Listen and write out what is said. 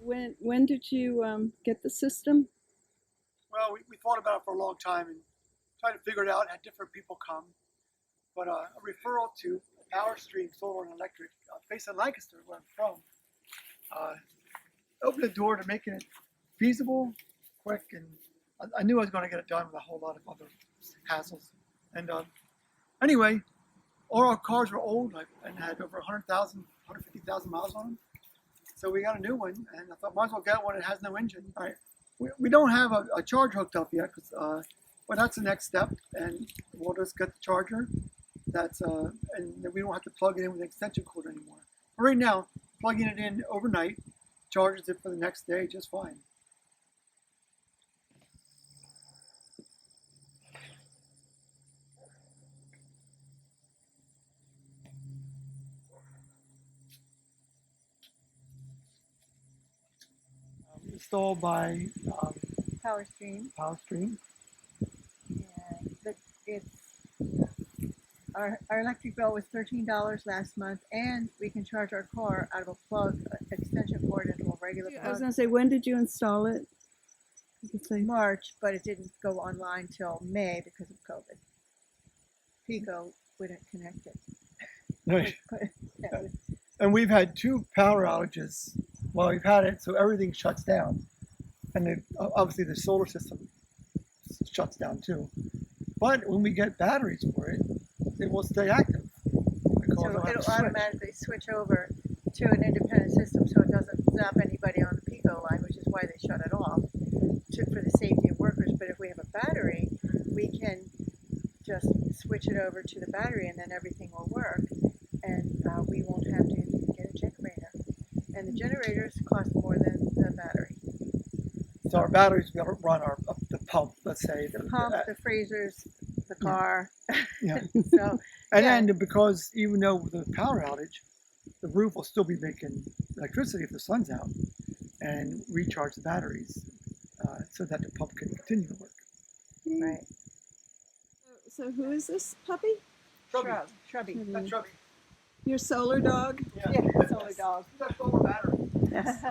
When did you get the system? Well, we thought about it for a long time and tried to figure it out. Had different people come, but a referral to Power Stream Solar and Electric, based in Lancaster, where I'm from, opened the door to making it feasible, quick, and I knew I was going to get it done with a whole lot of other hassles. And anyway, all our cars were old and had over 100,000, 150,000 miles on them. So we got a new one, and I thought might as well get one that has no engine. All right. We don't have a charge hooked up yet, but that's the next step, and we'll just get the charger. And then we don't have to plug it in with an extension cord anymore. But right now, plugging it in overnight charges it for the next day just fine. Installed by Power Stream. Power Stream. And our electric bill was $13 last month, and we can charge our car out of a plug, extension cord into a regular I was plug. gonna say, when did you install it? You could say March, but it didn't go online till May because of COVID. Pico wouldn't connect it. Right. Yeah, And we've had 2 power outages while we've had it, so everything shuts down. And obviously the solar system shuts down too. But when we get batteries for it, it will stay active. so it'll automatically switch over to an independent system, so it doesn't zap anybody on the Pico line, which is why they shut it off for the safety of workers. But if we have a battery, we can just switch it over to the battery, and then everything will work, and we won't have to get a generator. And the generators cost more than the battery. So our batteries, we run the pump, let's say. The pump, the freezers, the car. Yeah. So, And yeah. then because even though with the power outage, the roof will still be making electricity if the sun's out, and recharge the batteries so that the pump can continue to work. Right. So who is this puppy? Shrubby. That's Chubby. Your solar dog? Yeah, solar dog. That's solar battery. Yes.